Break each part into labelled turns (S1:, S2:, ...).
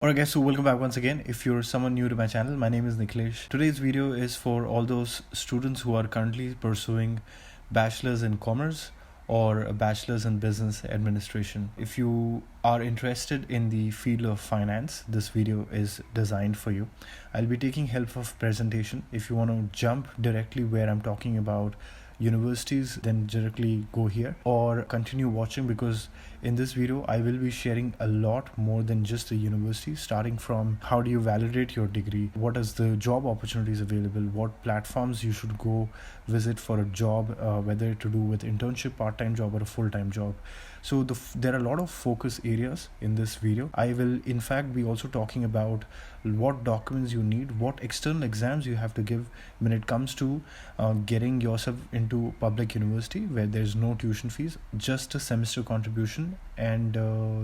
S1: Alright guys, so welcome back once again. If you're someone new to my channel, my name is Nikhilesh. Today's video is for all those students who are currently pursuing bachelor's in commerce or a bachelor's in business administration. If you are interested in the field of finance, this video is designed for you. I'll be taking help of presentation. If you want to jump directly where I'm talking about universities, then directly go here or continue watching, because in this video I will be sharing a lot more than just the university, starting from how do you validate your degree, what is the job opportunities available, what platforms you should go visit for a job, whether to do with internship, part-time job or a full-time job. So there are a lot of focus areas in this video. I will in fact be also talking about what documents you need, what external exams you have to give when it comes to getting yourself into public university where there's no tuition fees, just a semester contribution. And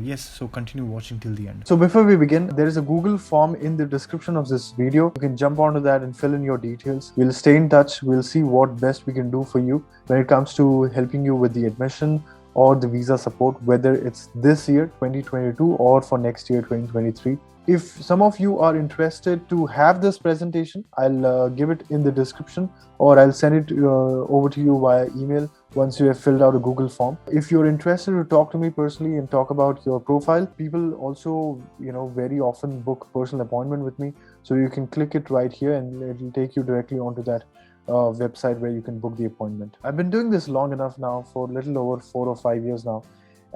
S1: yes, so continue watching till the end.
S2: So before we begin, there is a Google form in the description of this video. You can jump onto that and fill in your details. We'll stay in touch. We'll see what best we can do for you when it comes to helping you with the admission or the visa support, whether it's this year 2022 or for next year 2023. If some of you are interested to have this presentation, I'll give it in the description, or I'll send it over to you via email once you have filled out a Google form. If you're interested to talk to me personally and talk about your profile, people also, very often book personal appointment with me. So you can click it right here and it'll take you directly onto that website where you can book the appointment. I've been doing this long enough now, for a little over 4 or 5 years now.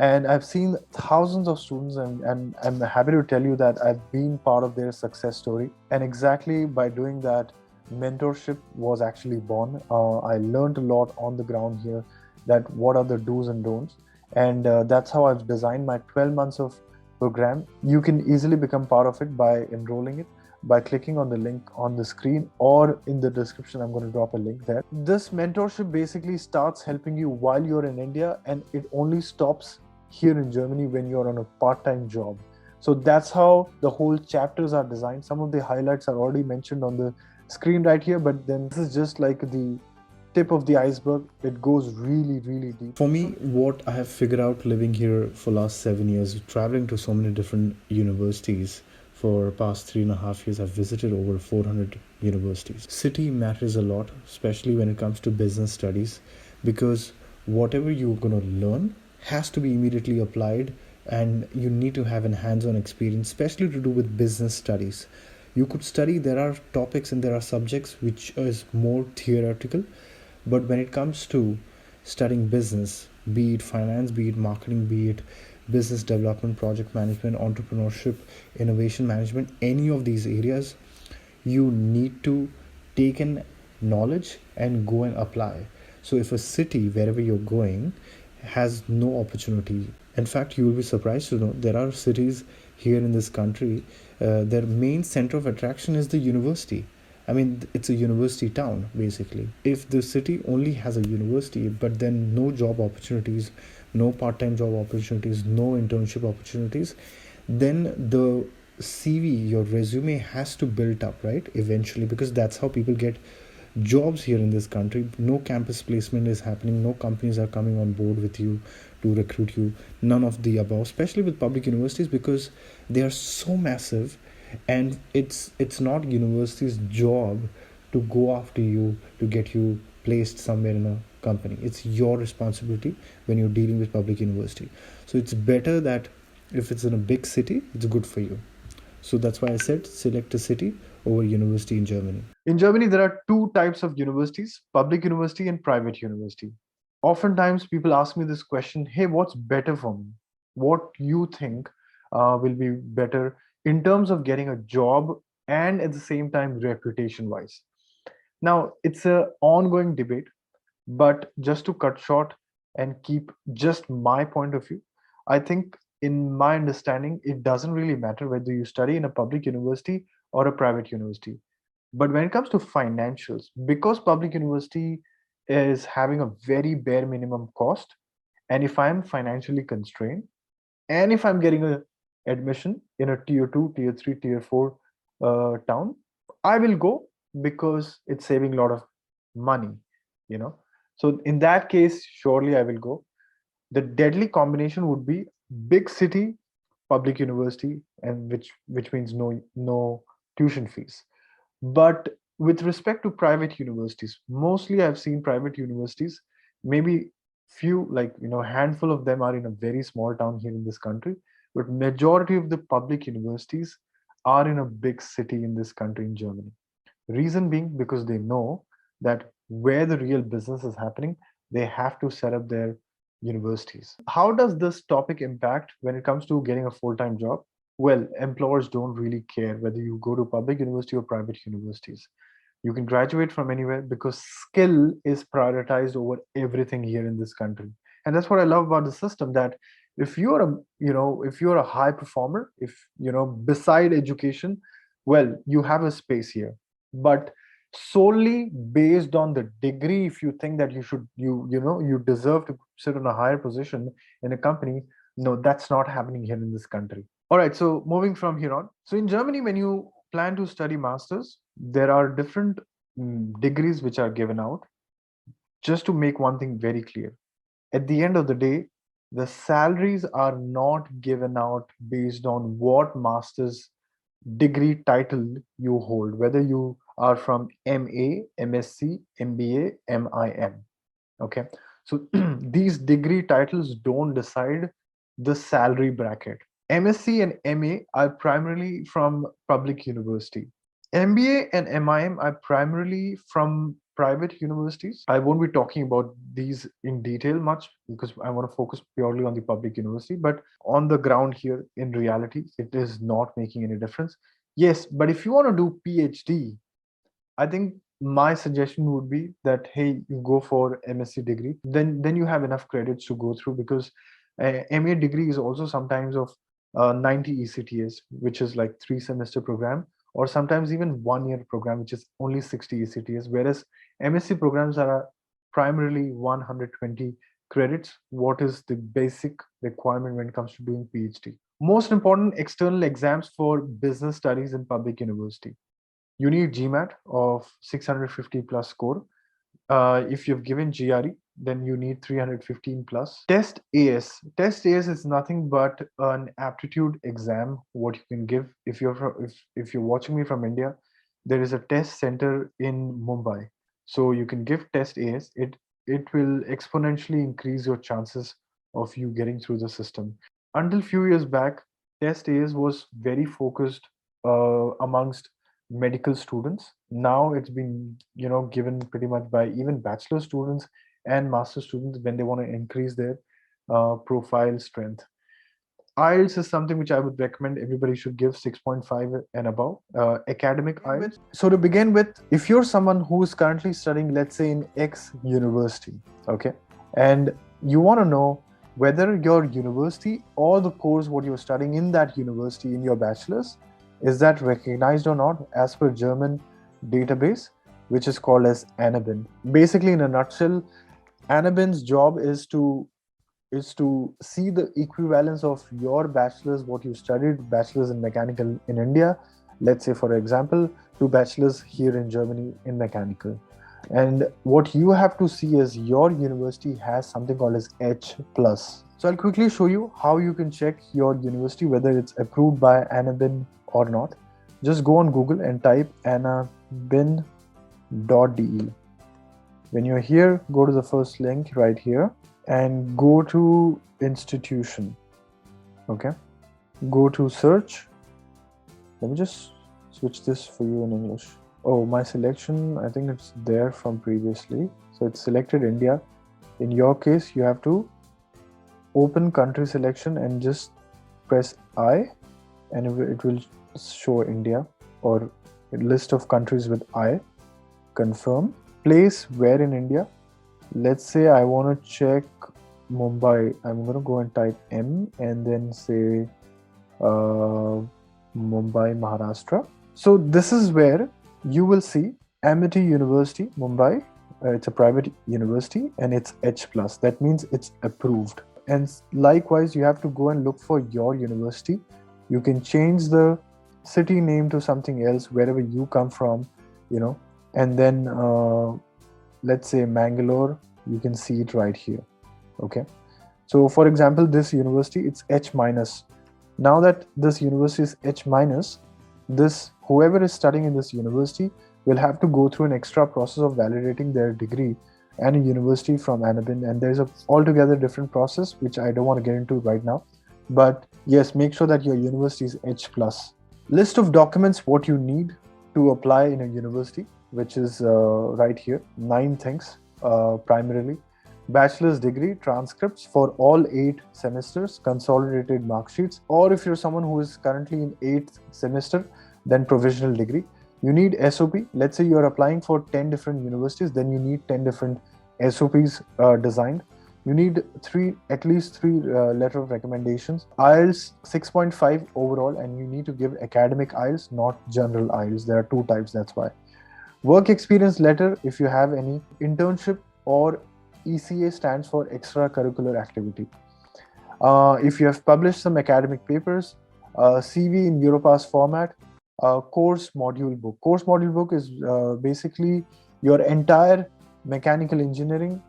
S2: And I've seen thousands of students, and I'm happy to tell you that I've been part of their success story. And exactly by doing that, mentorship was actually born. I learned a lot on the ground here, that what are the do's and don'ts. And that's how I've designed my 12 months of program. You can easily become part of it by enrolling it, by clicking on the link on the screen, or in the description I'm going to drop a link there. This mentorship basically starts helping you while you're in India, and it only stops here in Germany when you're on a part-time job. So that's how the whole chapters are designed. Some of the highlights are already mentioned on the screen right here, but then this is just like the tip of the iceberg. It goes really, really deep.
S1: For me, what I have figured out living here for last 7 years, traveling to so many different universities, for past 3.5 years, I've visited over 400 universities. City matters a lot, especially when it comes to business studies, because whatever you're going to learn has to be immediately applied, and you need to have a hands-on experience, especially to do with business studies. You could study, there are topics and there are subjects which is more theoretical, but when it comes to studying business, be it finance, be it marketing, be it business development, project management, entrepreneurship, innovation management, any of these areas, you need to take in knowledge and go and apply. So if a city, wherever you're going, has no opportunity, in fact, you will be surprised to know there are cities here in this country, their main center of attraction is the university. I mean, it's a university town, basically. If the city only has a university, but then no job opportunities, no part-time job opportunities, no internship opportunities, then the CV, your resume has to build up, right? Eventually, because that's how people get jobs here in this country. No campus placement is happening. No companies are coming on board with you to recruit you. None of the above, especially with public universities, because they are so massive, and it's not university's job to go after you to get you placed somewhere in a company. It's your responsibility when you're dealing with public university. So it's better that if it's in a big city, it's good for you. So that's why I said select a city over university in Germany.
S2: In Germany, there are two types of universities: public university and private university. Oftentimes, people ask me this question: hey, what's better for me? What you think will be better in terms of getting a job and at the same time, reputation wise? Now, it's an ongoing debate, but just to cut short and keep just my point of view, I think, in my understanding, it doesn't really matter whether you study in a public university or a private university. But when it comes to financials, because public university is having a very bare minimum cost, and if I'm financially constrained, and if I'm getting a admission in a tier 2, tier 3, tier 4 town, I will go, because it's saving a lot of money, you know. So in that case, surely I will go. The deadly combination would be big city public university, and which means no tuition fees. But with respect to private universities, mostly I've seen private universities, maybe few, like, handful of them are in a very small town here in this country, but majority of the public universities are in a big city in this country, in Germany. Reason being because they know that where the real business is happening, they have to set up their universities. How does this topic impact when it comes to getting a full-time job? Well, employers don't really care whether you go to public university or private universities. You can graduate from anywhere because skill is prioritized over everything here in this country. And that's what I love about the system, that if you're a high performer, if beside education, well, you have a space here. But solely based on the degree, if you think that you deserve to sit on a higher position in a company, no, that's not happening here in this country. All right, so moving from here on. So in Germany, when you plan to study masters, there are different degrees which are given out. Just to make one thing very clear, at the end of the day, the salaries are not given out based on what master's degree title you hold, whether you are from MA, MSc, MBA, MIM. Okay, so these degree titles don't decide the salary bracket. MSc and MA are primarily from public university. MBA and MIM are primarily from private universities. I won't be talking about these in detail much because I want to focus purely on the public university. But on the ground here, in reality, it is not making any difference. Yes, but if you want to do PhD, I think my suggestion would be that, hey, you go for MSc degree, then you have enough credits to go through, because MA degree is also sometimes of 90 ECTS, which is like 3-semester program, or sometimes even 1-year program, which is only 60 ECTS, whereas MSc programs are primarily 120 credits, what is the basic requirement when it comes to doing PhD. Most important external exams for business studies in public university. You need GMAT of 650 plus score. If you've given GRE, then you need 315 plus. Test AS. Test AS is nothing but an aptitude exam, what you can give. If you're watching me from India, there is a test center in Mumbai. So you can give test AS. It will exponentially increase your chances of you getting through the system. Until few years back, test AS was very focused amongst medical students. Now it's been given pretty much by even bachelor students and master students when they want to increase their profile strength. IELTS is something which I would recommend everybody should give 6.5 and above, academic IELTS. So to begin with, if you're someone who is currently studying, let's say in X university, okay, and you want to know whether your university or the course what you're studying in that university in your bachelor's, is that recognized or not as per German database, which is called as Anaben. Basically, in a nutshell, Anaben's job is to see the equivalence of your bachelor's, what you studied, bachelor's in mechanical in India, let's say for example, to bachelor's here in Germany in mechanical. And what you have to see is your university has something called as H+. So I'll quickly show you how you can check your university, whether it's approved by Anaben or not. Just go on Google and type anaben.de. When you're here, go to the first link right here and go to institution. Okay, go to search. Let me just switch this for you in English. Oh, my selection, I think it's there from previously. So it's selected India. In your case, you have to open country selection and just press I, and it will show India or a list of countries with I. Confirm. Place where in India. Let's say I want to check Mumbai. I'm going to go and type M and then say Mumbai, Maharashtra. So this is where you will see Amity University, Mumbai. It's a private university and it's H+. That means it's approved. And likewise, you have to go and look for your university. You can change the city name to something else wherever you come from, and then let's say Mangalore, you can see it right here. Okay. So for example, this university, it's H-. Now that this university is H minus, this whoever is studying in this university will have to go through an extra process of validating their degree and a university from Anaben, and there's a altogether different process which I don't want to get into right now. But yes, make sure that your university is H plus. List of documents what you need to apply in a university, which is right here. 9 things primarily: bachelor's degree, transcripts for all 8 semesters, consolidated mark sheets, or if you're someone who is currently in 8th semester, then provisional degree. You need SOP. Let's say you're applying for 10 different universities, then you need 10 different SOPs designed. You need at least three letter of recommendations. IELTS 6.5 overall, and you need to give academic IELTS, not general IELTS. There are 2 types, that's why. Work experience letter, if you have any. Internship, or ECA stands for extracurricular activity. If you have published some academic papers, CV in Europass format, course module book. Course module book is basically your entire mechanical engineering,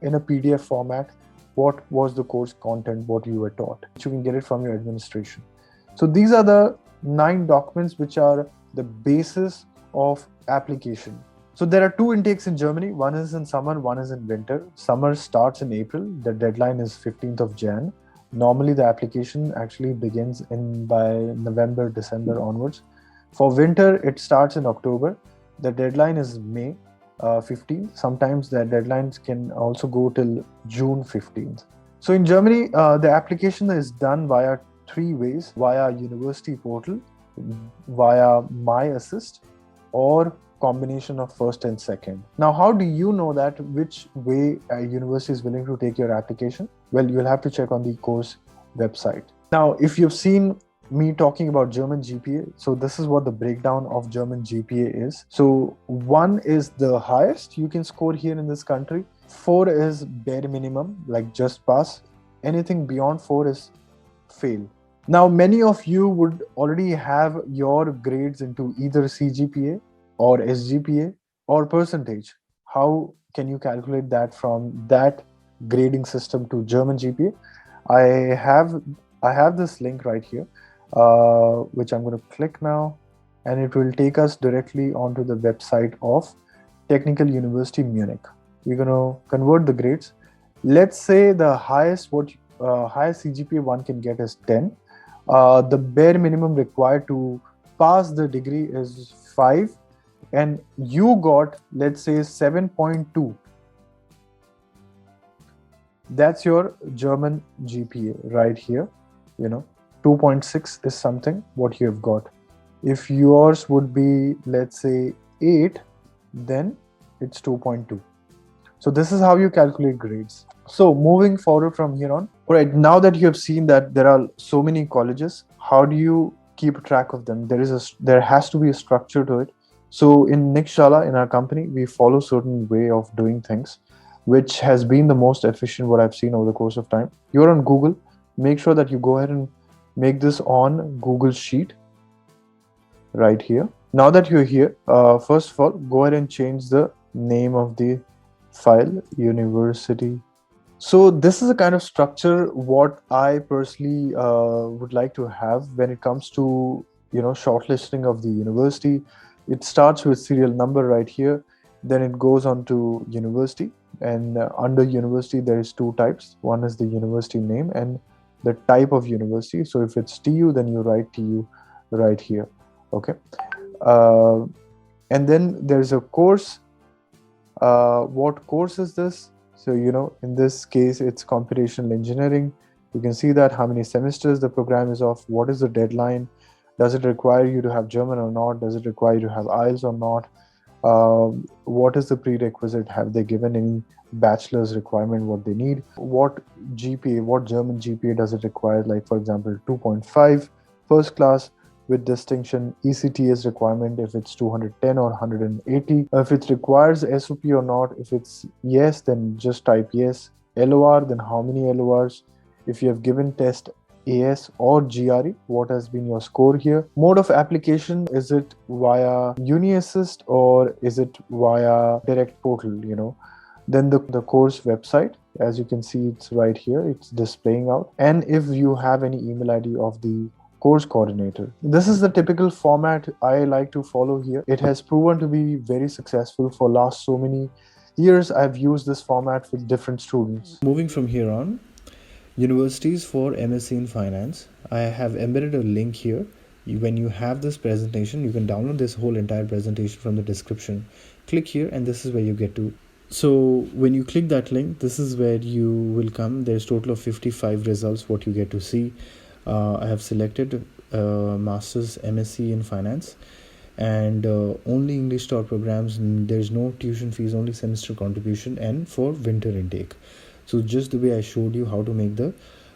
S2: in a PDF format. What was the course content, what you were taught. You can get it from your administration. So these are the 9 documents which are the basis of application. So there are 2 intakes in Germany. One is in summer, one is in winter. Summer starts in April. The deadline is 15th of Jan. Normally the application actually begins by November, December onwards. For winter, it starts in October. The deadline is May 15th. Sometimes the deadlines can also go till June 15th. So in Germany, the application is done via 3 ways: via university portal, via My Assist, or combination of first and second. Now, how do you know that which way a university is willing to take your application? Well, you'll have to check on the course website. Now, if you've seen me talking about German GPA, so this is what the breakdown of German GPA is. So 1 is the highest you can score here in this country. 4 is bare minimum, like just pass. Anything beyond 4 is fail. Now, many of you would already have your grades into either CGPA or SGPA or percentage. How can you calculate that from that grading system to German GPA? I have this link right here, which I'm going to click now, and it will take us directly onto the website of Technical University Munich. We're going to convert the grades. Let's say the highest CGPA one can get is 10. The bare minimum required to pass the degree is 5, and you got, let's say, 7.2. That's your German GPA right here. 2.6 is something what you have got. If yours would be, let's say, 8, then it's 2.2. So this is how you calculate grades. So moving forward from here on, all right, now that you have seen that there are so many colleges, how do you keep track of them? There has to be a structure to it. So in Nikhilesh, in our company, we follow certain way of doing things, which has been the most efficient what I've seen over the course of time. You're on Google. Make sure that you go ahead and make this on Google Sheet right here. Now that you're here, first of all, go ahead and change the name of the file, university. So this is a kind of structure what I personally would like to have when it comes to shortlisting of the university. It starts with serial number right here, then it goes on to university, and under university there is 2 types. One is the university name and the type of university. So if it's TU, then you write TU right here. Okay, and then there's a course. What course is this? So in this case it's computational engineering. You can see that how many semesters the program is of, what is the deadline, does it require you to have German or not, does it require you to have IELTS or not, what is the prerequisite, have they given any bachelor's requirement, what they need, what GPA, what German GPA does it require, like for example 2.5 first class with distinction. ECTS requirement, if it's 210 or 180, if it requires SOP or not. If it's yes, then just type yes. LOR, then how many LORs, if you have given test AS or GRE, what has been your score here. Mode of application, is it via UniAssist or is it via direct portal? Then the course website, As you can see, it's right here, it's displaying out. And if you have any email ID of the course coordinator. This is the typical format I like to follow here. It has proven to be very successful for last so many years. I've used this format with different students.
S1: Moving from here on, universities for MSc in Finance. I have embedded a link here. When you have this presentation, you can download this whole entire presentation from the description. Click here and this is where you get to. So when you click that link, this is where you will come. There's total of 55 results what you get to see. I have selected Masters MSc in Finance, and only English Star programs. There's no tuition fees, only semester contribution, and for winter intake. So just the way I showed you how to make the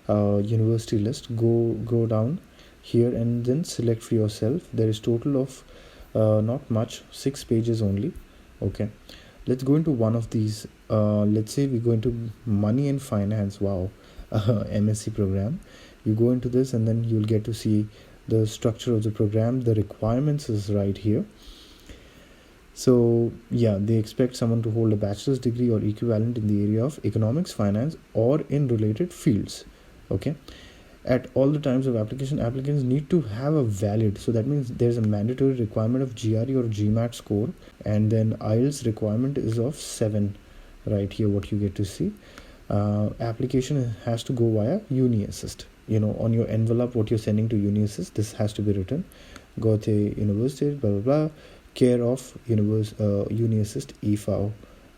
S1: university list, go down here and then select for yourself. There is total of not much, 6 pages only. Okay, let's go into one of these. Let's say we go into money and finance. Wow, MSc program. You go into this and then you'll get to see the structure of the program. The requirements is right here. So yeah, they expect someone to hold a bachelor's degree or equivalent in the area of economics, finance, or in related fields. Okay, at all the times of application, applicants need to have a valid, so that means there's a mandatory requirement of GRE or GMAT score, and then IELTS requirement is of 7 right here, what you get to see. Application has to go via UniAssist. On your envelope what you're sending to UniAssist, this has to be written Dhure University, blah blah blah, care of UniAssist EFAU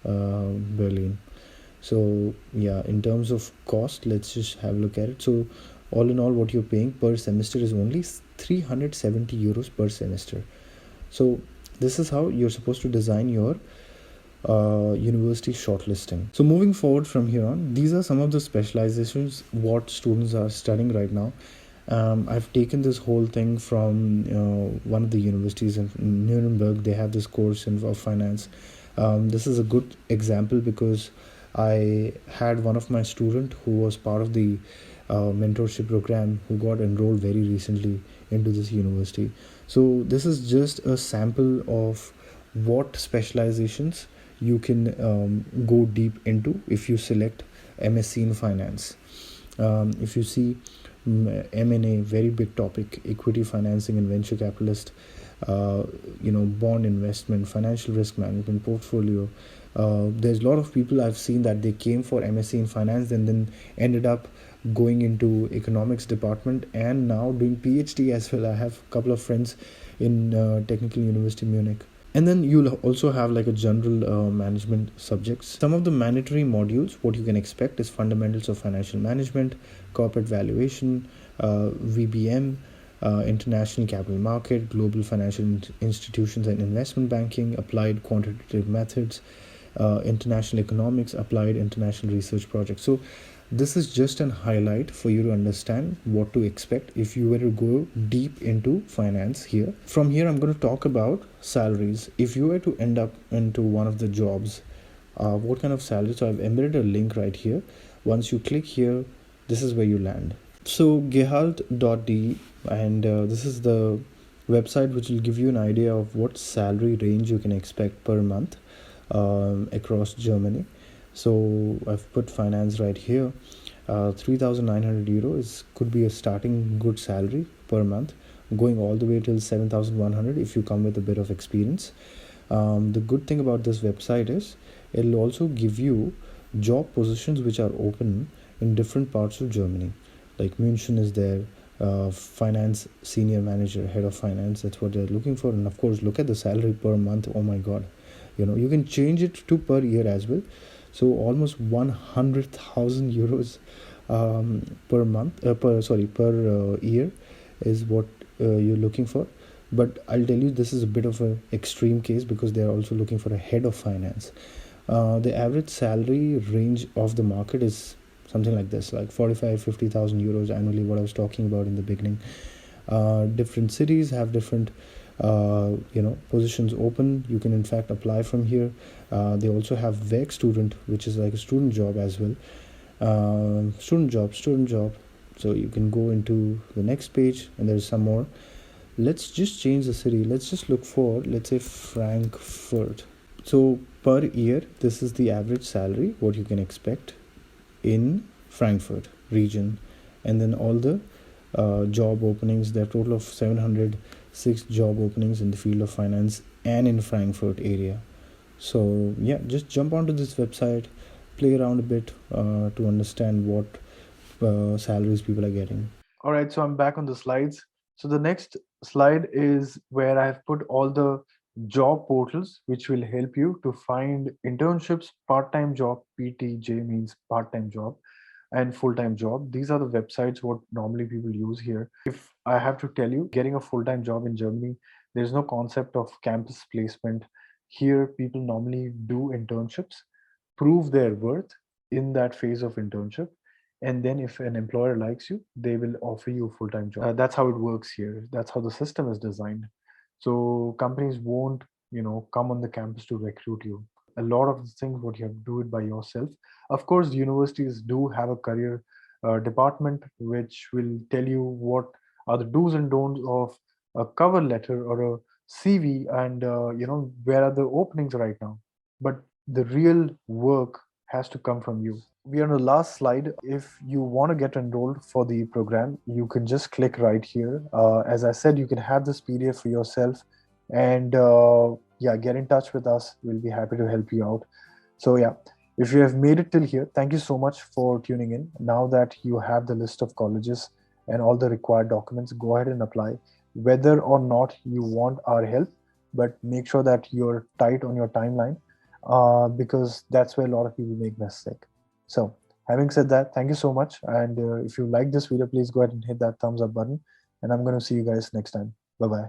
S1: Berlin. So yeah, in terms of cost, let's just have a look at it. So all in all, what you're paying per semester is only 370 euros per semester. So this is how you're supposed to design your university shortlisting. So moving forward from here on, these are some of the specializations what students are studying right now. I've taken this whole thing from one of the universities in Nuremberg. They have this course of finance. This is a good example because I had one of my student who was part of the mentorship program who got enrolled very recently into this university. So this is just a sample of what specializations you can go deep into if you select MSc in finance. If you see M&A, very big topic, equity financing and venture capitalist, bond investment, financial risk management, portfolio. There's a lot of people I've seen that they came for MSc in finance and then ended up going into economics department and now doing PhD as well. I have a couple of friends in Technical University Munich. And then you'll also have like a general management subjects. Some of the mandatory modules, what you can expect is fundamentals of financial management, corporate valuation, VBM, international capital market, global financial institutions and investment banking, applied quantitative methods, international economics, applied international research projects. So this is just an highlight for you to understand what to expect if you were to go deep into finance here. From here, I'm going to talk about salaries. If you were to end up into one of the jobs, what kind of salary? So I've embedded a link right here. Once you click here, this is where you land. So gehalt.de, and this is the website which will give you an idea of what salary range you can expect per month across Germany. So I've put finance right here. 3,900 euros could be a starting good salary per month, going all the way till 7,100 if you come with a bit of experience. The good thing about this website is it'll also give you job positions which are open in different parts of Germany. Like München is there, finance senior manager, head of finance, that's what they're looking for. And of course, look at the salary per month. Oh my god, you can change it to per year as well. So almost 100,000 euros per month, per year is what you're looking for. But I'll tell you, this is a bit of an extreme case because they're also looking for a head of finance. The average salary range of the market is something like this, like 50,000 euros annually, what I was talking about in the beginning. Different cities have different positions open. You can in fact apply from here. They also have VEC student, which is like a student job as well. Student job. So you can go into the next page and there's some more. Let's just change the city. Let's just look for, let's say, Frankfurt. So per year, this is the average salary, what you can expect. in Frankfurt region, and then all the job openings. There are a total of 706 job openings in the field of finance and in Frankfurt area. So yeah, just jump onto this website, play around a bit to understand what salaries people are getting.
S2: All right, so I'm back on the slides. So the next slide is where I have put all the job portals which will help you to find internships, part-time job, PTJ means part-time job, and full-time job. These are the websites what normally people use here. If I have to tell you, getting a full-time job in Germany, there's no concept of campus placement. Here, people normally do internships, prove their worth in that phase of internship, and then if an employer likes you, they will offer you a full-time job. That's how it works here. That's how the system is designed. So companies won't, come on the campus to recruit you. A lot of the things what you have to do it by yourself. Of course, universities do have a career department which will tell you what are the do's and don'ts of a cover letter or a CV, and where are the openings right now. But the real work has to come from you. We are on the last slide. If you want to get enrolled for the program, you can just click right here. As I said, you can have this PDF for yourself, and yeah, get in touch with us. We'll be happy to help you out. So yeah, if you have made it till here, thank you so much for tuning in. Now that you have the list of colleges and all the required documents, go ahead and apply, whether or not you want our help, but make sure that you're tight on your timeline, because that's where a lot of people make mistake. So having said that, thank you so much. And if you like this video, please go ahead and hit that thumbs up button. And I'm going to see you guys next time. Bye-bye.